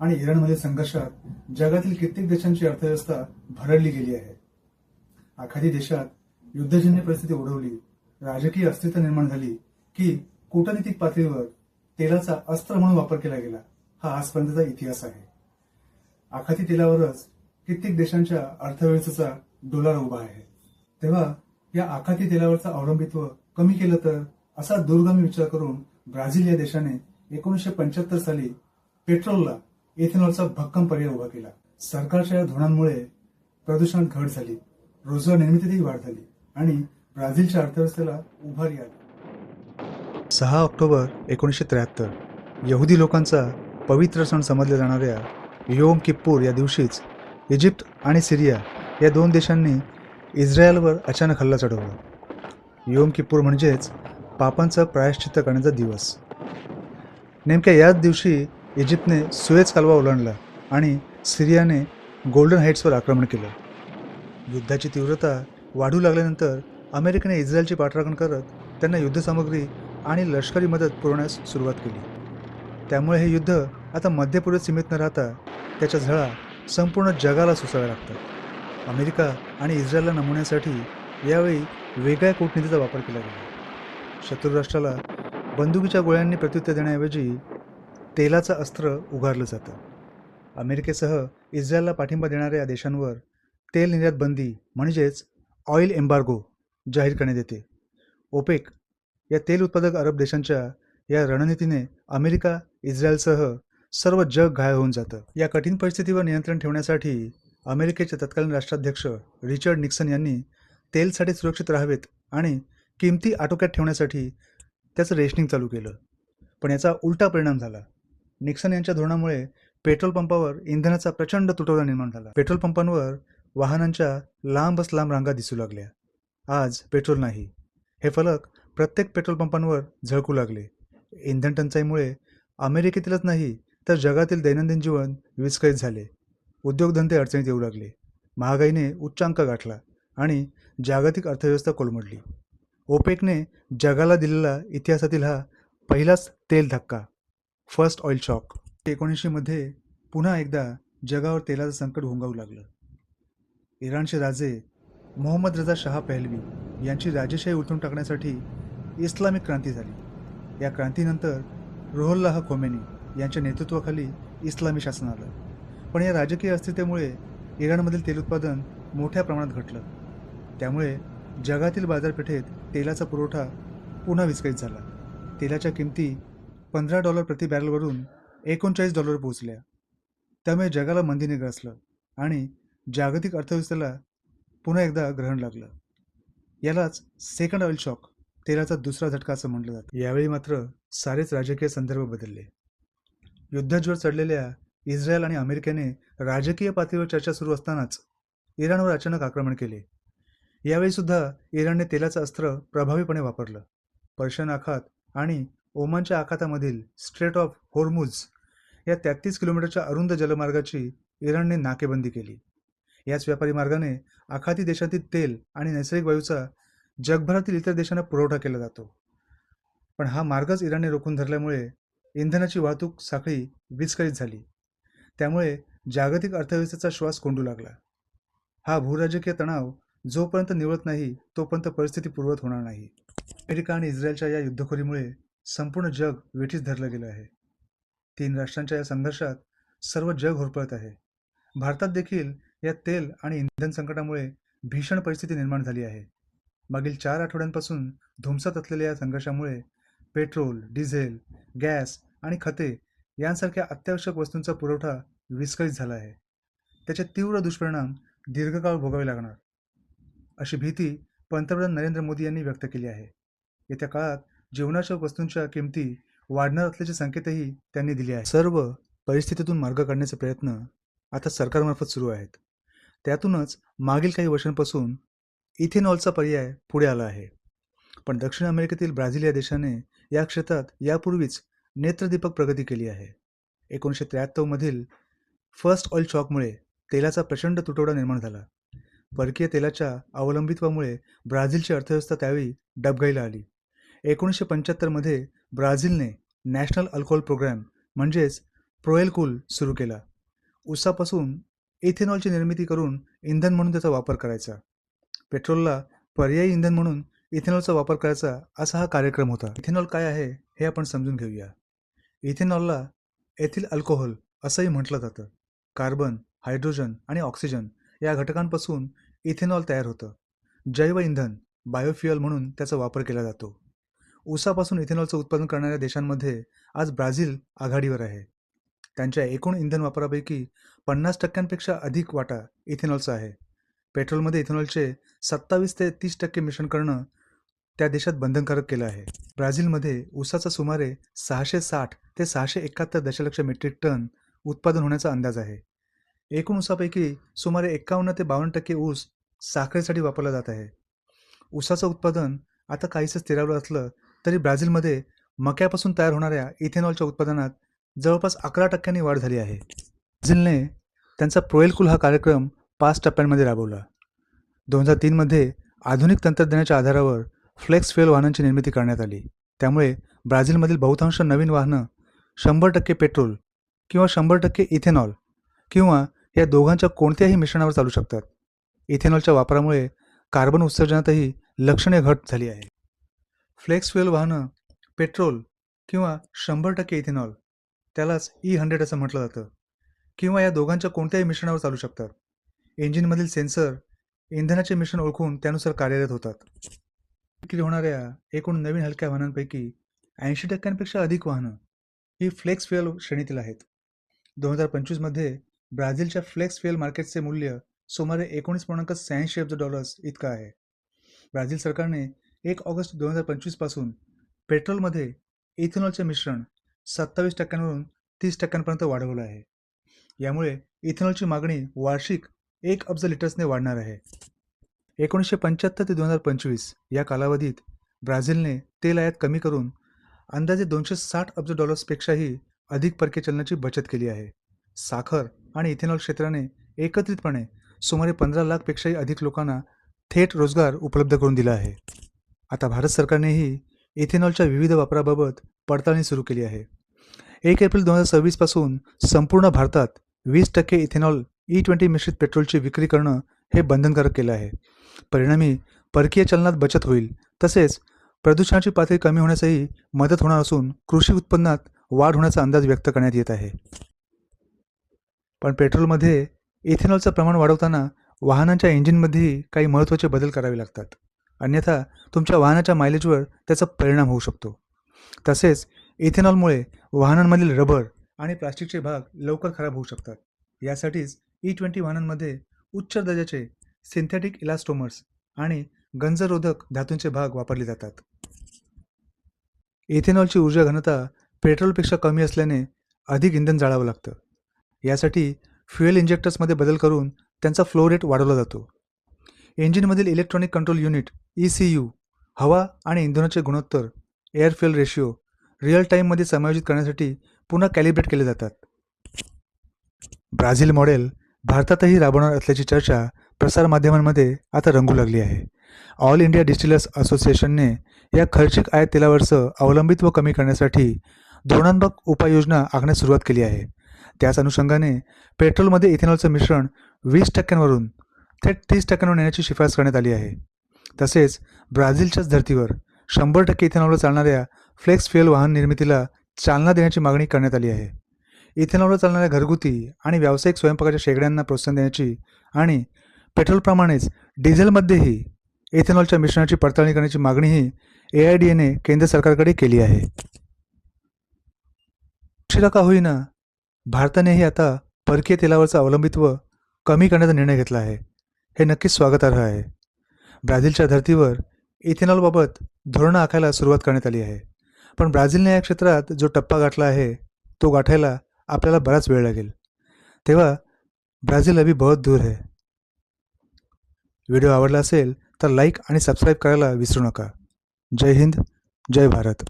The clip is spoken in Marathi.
आणि इराणमधील संघर्षात जगातील कित्येक देशांची अर्थव्यवस्था भरडली गेली आहे. आखाती देशात युद्धजन्य परिस्थिती ओढवली, राजकीय अस्थिरता निर्माण झाली की कूटनीतिक पातळीवर तेलाचा अस्त्र म्हणून वापर केला गेला. हा आजपर्यंतचा इतिहास आहे. आखाती तेलावरच कित्येक देशांच्या अर्थव्यवस्थेचा डोलारा उभा आहे. तेव्हा या आखाती तेलावरचं अवलंबित्व कमी केलं तर, असा दूरगामी विचार करून ब्राझील या देशाने 1975 साली पेट्रोलला इथेनॉलचा भक्कम पर्याय उभा केला. सरकारच्या या धोरणांमुळे प्रदूषणात घट झाली, रोजगार निर्मितीतही वाढ झाली आणि ब्राझीलच्या अर्थव्यवस्थेला उभारी आली. 6 ऑक्टोबर 1973 यहुदी लोकांचा पवित्र सण समजल्या जाणाऱ्या योम किप्पूर या दिवशीच इजिप्त आणि सिरिया या दोन देशांनी इस्रायलवर अचानक हल्ला चढवला. योम किप्पूर म्हणजेच पापांचं प्रायश्चित्त करण्याचा दिवस. नेमक्या याच दिवशी इजिप्तने सुएझ कालवा ओलांडला आणि सिरियाने गोल्डन हाईट्सवर आक्रमण केलं. युद्धाची तीव्रता वाढू लागल्यानंतर अमेरिकेने इस्रायलची पाठराखण करत त्यांना युद्धसामग्री आणि लष्करी मदत पुरवण्यास सुरुवात केली. त्यामुळे हे युद्ध आता मध्यपूर्वेत सीमित न राहता त्याच्या झळा संपूर्ण जगाला सोसाव्या लागतात. अमेरिका आणि इस्रायलला नमवण्यासाठी यावेळी वेगळ्या कूटनीतीचा वापर केला गेला. शत्रू राष्ट्राला बंदुकीच्या गोळ्यांनी प्रत्युत्तर देण्याऐवजी तेलाचं अस्त्र उगारलं जातं. अमेरिकेसह इस्रायलला पाठिंबा देणाऱ्या देशांवर तेल निर्यात बंदी म्हणजेच ऑइल एम्बार्गो जाहीर करण्यात येते. ओपेक या तेल उत्पादक अरब देशांच्या या रणनीतीने अमेरिका, इस्रायलसह सर्व जग घायल होऊन जातं. या कठीण परिस्थितीवर नियंत्रण ठेवण्यासाठी अमेरिकेचे तत्कालीन राष्ट्राध्यक्ष रिचर्ड निक्सन यांनी तेलसाठी सुरक्षित राहावेत आणि किमती आटोक्यात ठेवण्यासाठी त्याचं रेशनिंग चालू केलं. पण याचा उलटा परिणाम झाला. निक्सन यांच्या धोरणामुळे पेट्रोल पंपावर इंधनाचा प्रचंड तुटवडा निर्माण झाला. पेट्रोल पंपांवर वाहनांच्या लांबच लांब रांगा दिसू लागल्या. आज पेट्रोल नाही हे फलक प्रत्येक पेट्रोल पंपांवर झळकू लागले. इंधन टंचाईमुळे अमेरिकेतीलच नाही तर जगातील दैनंदिन जीवन विस्कळीत झाले. उद्योगधंदे अडचणीत येऊ लागले. महागाईने उच्चांक गाठला आणि जागतिक अर्थव्यवस्था कोलमडली. ओपेकने जगाला दिलेला इतिहासातील हा पहिलाच तेल धक्का, फर्स्ट ऑइल शॉक. 1900 मध्ये पुन्हा एकदा जगावर तेलाचं संकट घोंगावू लागलं. इराणचे राजे मोहम्मद रजा शाह पहलवी यांची राजेशाही उलथून टाकण्यासाठी इस्लामिक क्रांती झाली. या क्रांतीनंतर रुहुल्लाह खोमेनी यांच्या नेतृत्वाखाली इस्लामी शासन आलं. पण या राजकीय अस्थिरतेमुळे इराणमधील तेल उत्पादन मोठ्या प्रमाणात घटलं. त्यामुळे जगातील बाजारपेठेत तेलाचा पुरवठा पुन्हा विस्कळीत झाला. तेलाच्या किमती $15 प्रति बॅरलवरून $39 पोहोचल्या. त्यामुळे जगाला मंदीने ग्रासलं आणि जागतिक अर्थव्यवस्थेला पुन्हा एकदा ग्रहण लागलं. यालाच सेकंड ऑइल शॉक, तेलाचा दुसरा झटका असं म्हटलं जातं. यावेळी मात्र सारेच राजकीय संदर्भ बदलले. युद्धज्वर चढलेल्या इस्रायल आणि अमेरिकेने राजकीय पातळीवर चर्चा सुरू असतानाच इराणवर अचानक आक्रमण केले. यावेळी सुद्धा इराणने तेलाचं अस्त्र प्रभावीपणे वापरलं. पर्शियन आखात आणि ओमानच्या आखातामधील स्ट्रेट ऑफ होर्मुझ या 33 किलोमीटरच्या अरुंद जलमार्गाची इराणने नाकेबंदी केली. याच व्यापारी मार्गाने आखाती देशातील तेल आणि नैसर्गिक वायूचा जगभरातील इतर देशांना पुरवठा केला जातो. पण हा मार्गच इराणने रोखून धरल्यामुळे इंधनाची वाहतूक साखळी विस्कळीत झाली. त्यामुळे जागतिक अर्थव्यवस्थेचा श्वास कोंडू लागला. हा भूराजकीय तणाव जोपर्यंत निवळत नाही तोपर्यंत परिस्थिती पूर्ववत होणार नाही. अमेरिका आणि इस्रायलच्या या युद्धखोरीमुळे संपूर्ण जग वेठीस धरलं गेलं आहे. 3 राष्ट्रांच्या या संघर्षात सर्व जग होरपळत आहे. भारतात देखील या तेल आणि इंधन संकटामुळे भीषण परिस्थिती निर्माण झाली आहे. मागील 4 आठवड्यांपासून धुमसत असलेल्या या संघर्षामुळे पेट्रोल, डिझेल, गॅस आणि खते यांसारख्या अत्यावश्यक वस्तूंचा पुरवठा विस्कळीत झाला आहे. त्याचे तीव्र दुष्परिणाम दीर्घकाळ भोगावे लागणार अशी भीती पंतप्रधान नरेंद्र मोदी यांनी व्यक्त केली आहे. येत्या काळात जीवनावश्यक वस्तूंच्या किमती वाढणार असल्याचे संकेतही त्यांनी दिले आहेत. सर्व परिस्थितीतून मार्ग काढण्याचे प्रयत्न आता सरकारमार्फत सुरू आहेत. त्यातूनच मागील काही वर्षांपासून इथेनॉलचा पर्याय पुढे आला आहे. पण दक्षिण अमेरिकेतील ब्राझील या देशाने या क्षेत्रात यापूर्वीच नेत्रदीपक प्रगती केली आहे. 1973 मधील फर्स्ट ऑइल शॉकमुळे तेलाचा प्रचंड तुटवडा निर्माण झाला. परकीय तेलाच्या अवलंबित्वामुळे ब्राझीलची अर्थव्यवस्था त्यावेळी डबघाईला आली. 1975 मध्ये ब्राझीलने नॅशनल अल्कोहोल प्रोग्रॅम म्हणजेच प्रोएलकूल सुरू केला. ऊसापासून इथेनॉलची निर्मिती करून इंधन म्हणून त्याचा वापर करायचा. पेट्रोलला पर्यायी इंधन म्हणून इथेनॉलचा वापर करायचा, असा हा कार्यक्रम होता. इथेनॉल काय आहे हे आपण समजून घेऊया. इथेनॉलला एथिल अल्कोहोल असंही म्हटलं जातं. कार्बन, हायड्रोजन आणि ऑक्सिजन या घटकांपासून इथेनॉल तयार होतं. जैव इंधन, बायोफ्युअल म्हणून त्याचा वापर केला जातो. ऊसापासून इथेनॉलचं उत्पादन करणाऱ्या देशांमध्ये आज ब्राझील आघाडीवर आहे. त्यांच्या एकूण इंधन वापरापैकी 50% अधिक वाटा इथेनॉलचा आहे. पेट्रोलमध्ये इथेनॉलचे 27 ते 30% मिश्रण करणं त्या देशात बंधनकारक केलं आहे. ब्राझीलमध्ये ऊसाचा सुमारे 660 ते 671 दशलक्ष मेट्रिक टन उत्पादन होण्याचा अंदाज आहे. एकूण ऊसापैकी सुमारे 51 ते 52% ऊस साखरेसाठी वापरला जात आहे. ऊसाचं उत्पादन आता काहीसं स्थिरावलं असलं तरी ब्राझीलमध्ये मक्यापासून तयार होणाऱ्या इथेनॉलच्या उत्पादनात जवळपास 11% वाढ झाली आहे. ब्राझीलने त्यांचा प्रोएलकूल हा कार्यक्रम 5 टप्प्यांमध्ये राबवला. 2003 मध्ये आधुनिक तंत्रज्ञानाच्या आधारावर फ्लेक्स फ्युएल वाहनांची निर्मिती करण्यात आली. त्यामुळे ब्राझीलमधील बहुतांश नवीन वाहनं 100% पेट्रोल किंवा 100% इथेनॉल किंवा या दोघांच्या कोणत्याही मिश्रणावर चालू शकतात. इथेनॉलच्या वापरामुळे कार्बन उत्सर्जनातही लक्षणीय घट झाली आहे. फ्लेक्स फ्युएल वाहनं पेट्रोल किंवा 100% इथेनॉल, त्यालाच E100 असं म्हटलं जातं, किंवा या दोघांच्या कोणत्याही मिश्रणावर चालू शकतात. इंजिनमधील सेन्सर इंधनाचे मिश्रण ओळखून त्यानुसार कार्यरत होतात. विक्री होणाऱ्या एकूण नवीन हलक्या वाहनांपैकी 80% अधिक वाहनं ही फ्लेक्स फ्युएल श्रेणीतील आहेत. 2025 मध्ये ब्राझीलच्या फ्लेक्स फ्युएल मार्केटचे मूल्य सुमारे $19.86 अब्ज इतकं आहे. ब्राझील सरकारने 1 ऑगस्ट 2025 पासून पेट्रोलमध्ये इथेनॉलचे मिश्रण 27% वरून 30% वाढवलं आहे. यामुळे इथेनॉलची मागणी वार्षिक 1 अब्ज लिटर्सने वाढणार आहे. 1975 ते 2025 या कालावधीत ब्राझीलने तेल आयात कमी करून अंदाजे $260 अब्ज पेक्षाही अधिक परकीय चलनाची बचत केली आहे. साखर आणि इथेनॉल क्षेत्राने एकत्रितपणे सुमारे 15 लाखपेक्षाही अधिक लोकांना थेट रोजगार उपलब्ध करून दिला आहे. आता भारत सरकारनेही इथेनॉलच्या विविध वापराबाबत पडताळणी सुरू केली आहे. 1 एप्रिल 2026 पासून संपूर्ण भारतात 20% इथेनॉल E20 मिश्रित पेट्रोलची विक्री करणं हे बंधनकारक केलं आहे. परिणामी परकीय चलनात बचत होईल, तसेच प्रदूषणाची पातळी कमी होण्यासही मदत होणार असून कृषी उत्पन्नात वाढ होण्याचा अंदाज व्यक्त करण्यात येत आहे. पण पेट्रोलमध्ये इथेनॉलचं प्रमाण वाढवताना वाहनांच्या इंजिनमध्येही काही महत्त्वाचे बदल करावे लागतात. अन्यथा तुमच्या वाहनाच्या मायलेजवर त्याचा परिणाम होऊ शकतो. तसेच इथेनॉलमुळे वाहनांमधील रबर आणि प्लास्टिकचे भाग लवकर खराब होऊ शकतात. यासाठीच E20 वाहनांमध्ये उच्च दर्जाचे सिंथेटिक इलास्टोमर्स आणि गंजरोधक धातूंचे भाग वापरले जातात. इथेनॉलची ऊर्जा घनता पेट्रोलपेक्षा कमी असल्याने अधिक इंधन जाळावं लागतं. यासाठी फ्युएल इंजेक्टर्समध्ये बदल करून त्यांचा फ्लो रेट वाढवला जातो. इंजिनमधील इलेक्ट्रॉनिक कंट्रोल युनिट ECU हवा आणि इंधनाचे गुणोत्तर एअर फ्युएल रेशिओ रिअल टाईममध्ये समायोजित करण्यासाठी पुन्हा कॅलिब्रेट केले जातात. ब्राझील मॉडेल भारतातही राबवणार असल्याची चर्चा प्रसारमाध्यमांमध्ये आता रंगू लागली आहे. ऑल इंडिया डिस्टिलर्स असोसिएशनने या खर्चिक आयात तेलावरचं अवलंबित्व कमी करण्यासाठी धोरणात्मक उपाययोजना आखण्यास सुरुवात केली आहे. त्याच अनुषंगाने पेट्रोलमध्ये इथेनॉलचं मिश्रण 20% वरून थेट 30% नेण्याची शिफारस करण्यात आली आहे. तसेच ब्राझीलच्याच धर्तीवर 100% इथेनॉलवर चालणाऱ्या फ्लेक्स फ्युएल वाहन निर्मितीला चालना देण्याची मागणी करण्यात आली आहे. इथेनॉलवर चालणाऱ्या घरगुती आणि व्यावसायिक स्वयंपाकाच्या शेगड्यांना प्रोत्साहन देण्याची आणि पेट्रोलप्रमाणेच डिझेलमध्येही इथेनॉलच्या मिश्रणाची पडताळणी करण्याची मागणीही AIDAने केंद्र सरकारकडे केली आहे. उशिरा का होईना भारतानेही आता परकीय तेलावरचं अवलंबित्व कमी करण्याचा निर्णय घेतला आहे. हे नक्कीच स्वागतार्ह आहे. ब्राझीलच्या धर्तीवर इथेनॉलबाबत धोरणं आखायला सुरुवात करण्यात आली आहे. पण ब्राझीलने या क्षेत्रात जो टप्पा गाठला आहे तो गाठायला आपल्याला बराच वेळ लागेल. तेव्हा ब्राझील अभी बहुत दूर है. व्हिडिओ आवडला असेल तर लाईक आणि सबस्क्राईब करायला विसरू नका. जय हिंद, जय भारत.